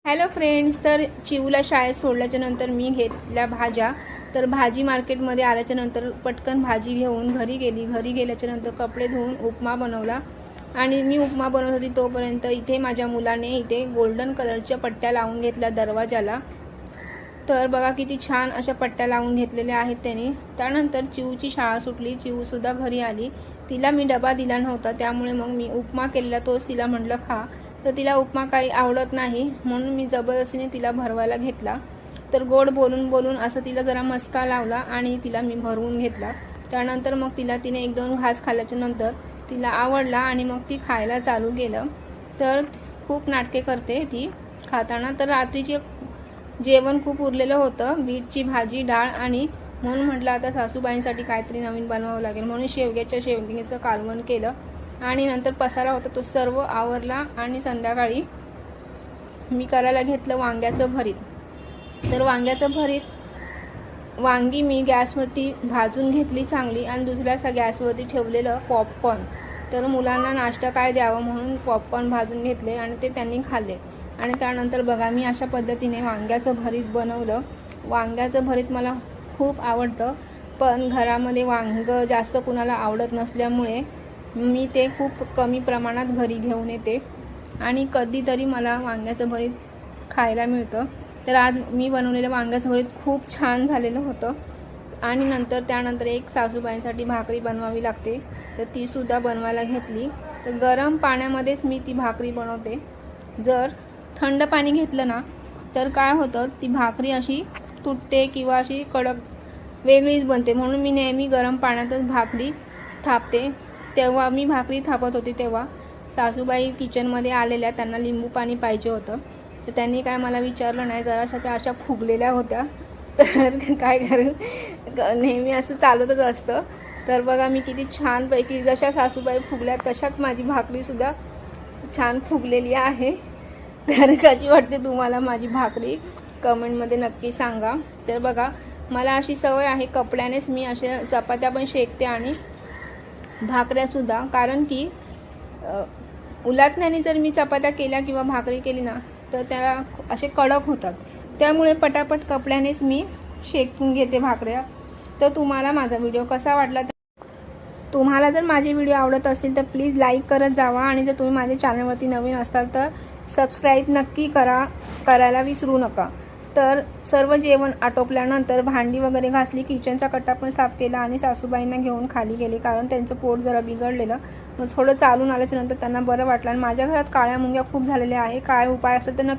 Hello friends, तर चिवूला शाळेत सोडल्याच्या नंतर मी घेतल्या भाज्या. तर भाजी मार्केटमध्ये आल्याच्या नंतर पटकन भाजी घेऊन घरी गेली. घरी गेल्याच्या नंतर कपडे धुवून उपमा बनवला. आणि मी उपमा बनवत होती तोपर्यंत इथे माझ्या मुलाने इथे गोल्डन कलरच्या पट्ट्या लावून घेतल्या दरवाजाला. तर बघा किती छान अशा पट्ट्या लावून घेतलेल्या आहेत त्यांनी. त्यानंतर चिवूची शाळा सुटली. चिवूसुद्धा घरी आली. तिला मी डबा दिला नव्हता, त्यामुळे मग मी उपमा केलेला तोच तिला म्हटलं खा. तर तिला उपमा काही आवडत नाही, म्हणून मी जबरदस्तीने तिला भरवायला घेतला. तर गोड बोलून बोलून असं तिला जरा मस्का लावला आणि तिला मी भरवून घेतला. त्यानंतर मग तिने 1-2 घास खाल्ल्याच्या नंतर तिला आवडला आणि मग ती खायला चालू केलं. तर खूप नाटके करते ती खाताना. तर रात्रीचे जेवण खूप उरलेलं होतं, बीटची भाजी, डाळ, आणि म्हणून म्हटलं आता सासूबाईंसाठी काहीतरी नवीन बनवावं लागेल, म्हणून शेवग्याचं कालवण केलं. आणि नंतर पसारा होता तो सर्व आवरला. आणि संध्याकाळी मी करायला घेतलं वांग्याचं भरीत. तर वांग्याचं भरीत वांगी मी गॅसवरती भाजून घेतली चांगली आणि दुसऱ्या गॅसवरती ठेवलेलं पॉपकॉर्न. तर मुलांना नाश्ता काय द्यावं म्हणून पॉपकॉर्न भाजून घेतले आणि ते त्यांनी खाल्ले. आणि त्यानंतर बघा मी अशा पद्धतीने वांग्याचं भरीत बनवलं. वांग्याचं भरीत मला खूप आवडतं, पण घरामध्ये वांगं जास्त कुणाला आवडत नसल्यामुळे मी ते खूप कमी प्रमाणात घरी घेऊन येते आणि कधीतरी मला वांग्याचं भरीत खायला मिळतं. तर आज मी बनवलेलं वांग्याचं भरीत खूप छान झालेलं होतं. आणि त्यानंतर एक सासूबाईंसाठी भाकरी बनवावी लागते, तर तीसुद्धा बनवायला घेतली. तर गरम पाण्यामध्येच मी ती भाकरी बनवते. जर थंड पाणी घेतलं ना तर काय होतं, ती भाकरी अशी तुटते किंवा अशी कडक वेगळीच बनते. म्हणून मी नेहमी गरम पाण्यातच भाकरी थापते. तेव्हा मी भाकरी थापत होती तेव्हा सासूबाई किचनमध्ये आलेल्या, त्यांना लिंबू पाणी पाहिजे होतं. तर त्यांनी काय मला विचारलं नाही, जराशा त्या अशा फुगलेल्या होत्या. तर काय करेल, नेहमी असं चालतच असतं. तर बघा मी किती छानपैकी जशा सासूबाई फुगल्या तशाच माझी भाकरीसुद्धा छान फुगलेली आहे. तर कशी वाटते तुम्हाला माझी भाकरी कमेंटमध्ये नक्की सांगा. तर बघा मला अशी सवय आहे, कपड्यानेच मी अशा चपात्या पण शेकते आणि भाकऱ्यासुद्धा, कारण की उलटण्याने जर मी चपात्या केल्या किंवा भाकरी केली ना तर त्या असे कडक होतात. त्यामुळे पटापट कपड्यानेच मी शेकून घेते भाकऱ्या. तर तुम्हाला माझा व्हिडिओ कसा वाटला, तुम्हाला जर माझे व्हिडिओ आवडत असतील तर प्लीज लाईक करत जावा. आणि जर तुम्ही माझ्या चॅनलवरती नवीन असाल तर सबस्क्राईब नक्की करायला विसरू नका. तर सर्व जेवण आटोपल्यानंतर भांडी वगैरे घासली, किचनचा कट्टा पण साफ केला आणि सासूबाईंना घेऊन खाली गेले, कारण त्यांचं पोट जरा बिघडलेलं. मग थोडं चालून आल्याच्या नंतर त्यांना बरं वाटलं. आणि माझ्या घरात काळ्या मुंग्या खूप झालेल्या आहे. काय उपाय असेल तर नक्की